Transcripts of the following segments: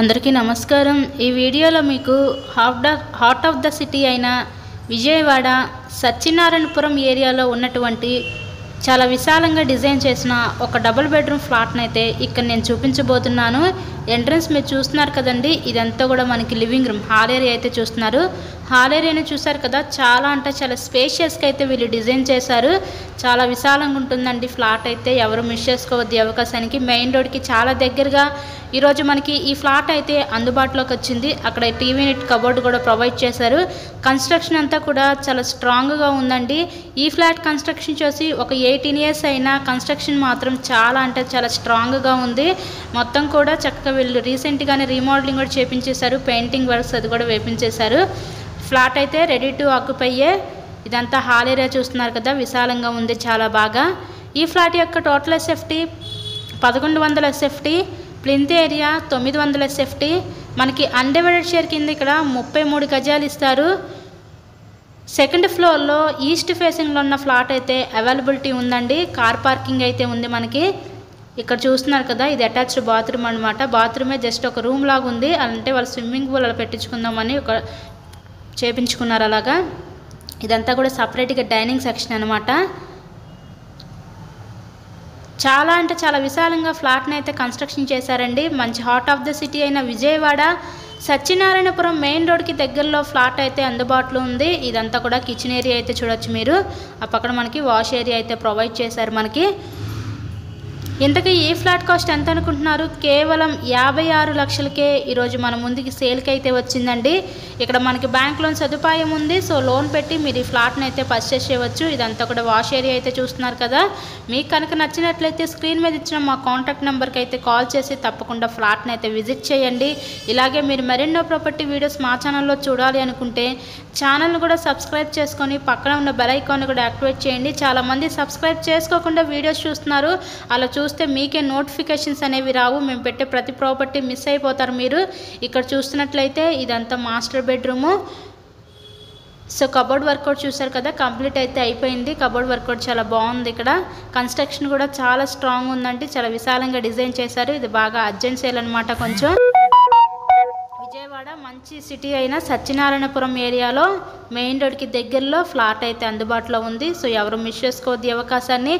అందరికీ నమస్కారం। ఈ వీడియోలో మీకు హార్ట్ ఆఫ్ ద సిటీ అయిన విజయవాడ సత్యనారాయణపురం ఏరియాలో ఉన్నటువంటి చాలా విశాలంగా డిజైన్ చేసిన ఒక డబుల్ బెడ్రూమ్ ఫ్లాట్ అయితే ఇక్కడ నేను చూపించబోతున్నాను। ఎంట్రన్స్ మీరు చూస్తున్నారు కదండి, ఇదంతా కూడా మనకి లివింగ్ రూమ్ హాల్ ఏరియా అయితే చూస్తున్నారు। హాల్ ఏరియాని చూసారు కదా, చాలా అంటే చాలా స్పేషియస్గా అయితే వీళ్ళు డిజైన్ చేశారు। చాలా విశాలంగా ఉంటుందండి ఫ్లాట్ అయితే, ఎవరు మిస్ చేసుకోవద్దు అవకాశానికి। మెయిన్ రోడ్కి చాలా దగ్గరగా ఈరోజు మనకి ఈ ఫ్లాట్ అయితే అందుబాటులోకి వచ్చింది। అక్కడ టీవీ యూనిట్ కబోర్డ్ కూడా ప్రొవైడ్ చేశారు। కన్స్ట్రక్షన్ అంతా కూడా చాలా స్ట్రాంగ్గా ఉందండి। ఈ ఫ్లాట్ కన్స్ట్రక్షన్ చూసి ఒక 18 ఇయర్స్ అయినా కన్స్ట్రక్షన్ మాత్రం చాలా అంటే చాలా స్ట్రాంగ్గా ఉంది। మొత్తం కూడా చక్కగా వీళ్ళు రీసెంట్గానే రీమోడలింగ్ కూడా చేపించేశారు, పెయింటింగ్ వర్క్స్ అది కూడా వేపించేశారు। ఫ్లాట్ అయితే రెడీ టు ఆక్యుపైయే। ఇదంతా హాల్ ఏరియా చూస్తున్నారు కదా, విశాలంగా ఉంది చాలా బాగా। ఈ ఫ్లాట్ యొక్క total SFT 1100 SFT, plinth area 900 SFT, మనకి అన్డివైడెడ్ షేర్ కింద ఇక్కడ 33 గజాలు ఇస్తారు। సెకండ్ ఫ్లోర్లో ఈస్ట్ ఫేసింగ్లో ఉన్న ఫ్లాట్ అయితే అవైలబిలిటీ ఉందండి। కార్ పార్కింగ్ అయితే ఉంది మనకి। ఇక్కడ చూస్తున్నారు కదా, ఇది అటాచ్డ్ బాత్రూమ్ అనమాట। బాత్రూమే జస్ట్ ఒక రూమ్ లాగా ఉంది, అంటే వాళ్ళు స్విమ్మింగ్ పూల్ అలా పెట్టించుకుందామని ఒక చేపించుకున్నారు అలాగా। ఇదంతా కూడా సపరేట్గా డైనింగ్ సెక్షన్ అనమాట। చాలా అంటే చాలా విశాలంగా ఫ్లాట్ని అయితే కన్స్ట్రక్షన్ చేశారండి। మంచి హార్ట్ ఆఫ్ ద సిటీ అయిన విజయవాడ సత్యనారాయణపురం మెయిన్ రోడ్కి దగ్గరలో ఫ్లాట్ అయితే అందుబాటులో ఉంది। ఇదంతా కూడా కిచెన్ ఏరియా అయితే చూడొచ్చు మీరు। ఆ పక్కన మనకి వాష్ ఏరియా అయితే ప్రొవైడ్ చేశారు మనకి। ఇంతకీ ఈ ఫ్లాట్ కాస్ట్ ఎంత అనుకుంటున్నారు? కేవలం 56 లక్షలకే ఈరోజు మన ముందుకి సేల్కి అయితే వచ్చిందండి। ఇక్కడ మనకి బ్యాంక్ లోన్ సదుపాయం ఉంది, సో లోన్ పెట్టి మీరు ఈ ఫ్లాట్ని అయితే పర్చేస్ చేయవచ్చు। ఇదంతా కూడా వాష్ ఏరియా అయితే చూస్తున్నారు కదా। మీకు కనుక నచ్చినట్లయితే స్క్రీన్ మీద ఇచ్చిన మా కాంటాక్ట్ నెంబర్కి అయితే కాల్ చేసి తప్పకుండా ఫ్లాట్ని అయితే విజిట్ చేయండి। ఇలాగే మీరు మరెన్నో ప్రాపర్టీ వీడియోస్ మా ఛానల్లో చూడాలి అనుకుంటే ఛానల్ని కూడా సబ్స్క్రైబ్ చేసుకొని పక్కన ఉన్న బెల్ ఐకాన్ని కూడా యాక్టివేట్ చేయండి। చాలామంది సబ్స్క్రైబ్ చేసుకోకుండా వీడియోస్ చూస్తున్నారు, అలా చూస్తే మీకే నోటిఫికేషన్స్ అనేవి రావు, మేము పెట్టే ప్రతి ప్రాపర్టీ మిస్ అయిపోతారు మీరు। ఇక్కడ చూస్తున్నట్లయితే ఇదంతా master bedroom. So cupboard workout చూసారు కదా, కంప్లీట్ అయితే అయిపోయింది। కబోర్డ్ వర్కౌట్ చాలా బాగుంది। ఇక్కడ కన్స్ట్రక్షన్ కూడా చాలా స్ట్రాంగ్ ఉందండి, చాలా విశాలంగా డిజైన్ చేశారు। ఇది బాగా అర్జెంట్ సేల్ అనమాట కొంచెం। విజయవాడ మంచి సిటీ అయిన సత్యనారాయణపురం ఏరియాలో మెయిన్ రోడ్కి దగ్గరలో ఫ్లాట్ అయితే అందుబాటులో ఉంది। సో ఎవరు మిస్ చేసుకోవద్దు ఈ అవకాశాన్ని।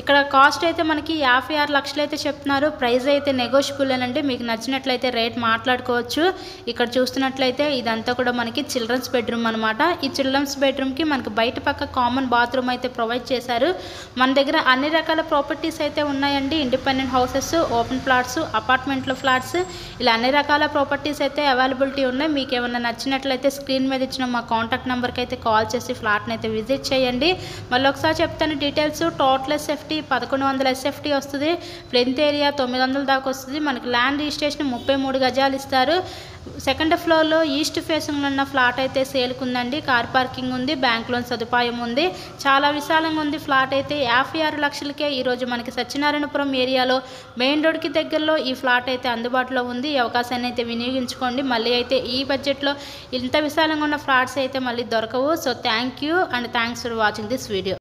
ఇక్కడ కాస్ట్ అయితే మనకి 56 లక్షలు అయితే చెప్తున్నారు। ప్రైస్ అయితే నెగోషియబుల్ అనండి, మీకు నచ్చినట్లయితే రేట్ మాట్లాడుకోవచ్చు। ఇక్కడ చూస్తున్నట్లయితే ఇదంతా కూడా మనకి చిల్డ్రన్స్ బెడ్రూమ్ అనమాట। ఈ చిల్డ్రన్స్ బెడ్రూమ్కి మనకి బయట పక్క కామన్ బాత్రూమ్ అయితే ప్రొవైడ్ చేశారు। మన దగ్గర అన్ని రకాల ప్రాపర్టీస్ అయితే ఉన్నాయండి, ఇండిపెండెంట్ హౌసెస్, ఓపెన్ ప్లాట్స్, అపార్ట్మెంట్లో ఫ్లాట్స్, ఇలా అన్ని రకాల ప్రాపర్టీస్ అయితే అవైలబిలిటీ ఉన్నాయి। మీకు ఏమైనా నచ్చినట్లయితే స్క్రీన్ మీద ఇచ్చిన మా కాంటాక్ట్ నెంబర్కి అయితే కాల్ చేసి ఫ్లాట్ని అయితే విజిట్ చేయండి। మళ్ళీ ఒకసారి చెప్తాను డీటెయిల్స్। టోటల్ ఎస్ఎఫ్టీ 1100 ఎస్ఎఫ్టీ వస్తుంది, ప్లింత్ ఏరియా 900 దాకా వస్తుంది। మనకి ల్యాండ్ రిజిస్ట్రేషన్ 33 గజాలు ఇస్తారు। సెకండ్ ఫ్లోర్లో ఈస్ట్ ఫేసింగ్లో ఉన్న ఫ్లాట్ అయితే సేల్కుందండి, కార్ పార్కింగ్ ఉంది, బ్యాంక్ లోన్ సదుపాయం ఉంది, చాలా విశాలంగా ఉంది ఫ్లాట్ అయితే। 56 లక్షలకే ఈరోజు మనకి సత్యనారాయణపురం ఏరియాలో మెయిన్ రోడ్కి దగ్గరలో ఈ ఫ్లాట్ అయితే అందుబాటులో ఉంది। ఈ అవకాశాన్ని అయితే వినియోగించుకోండి। మళ్ళీ అయితే ఈ బడ్జెట్లో ఇంత విశాలంగా ఉన్న ఫ్లాట్స్ అయితే మళ్ళీ దొరకవు। So thank you and thanks for watching this video.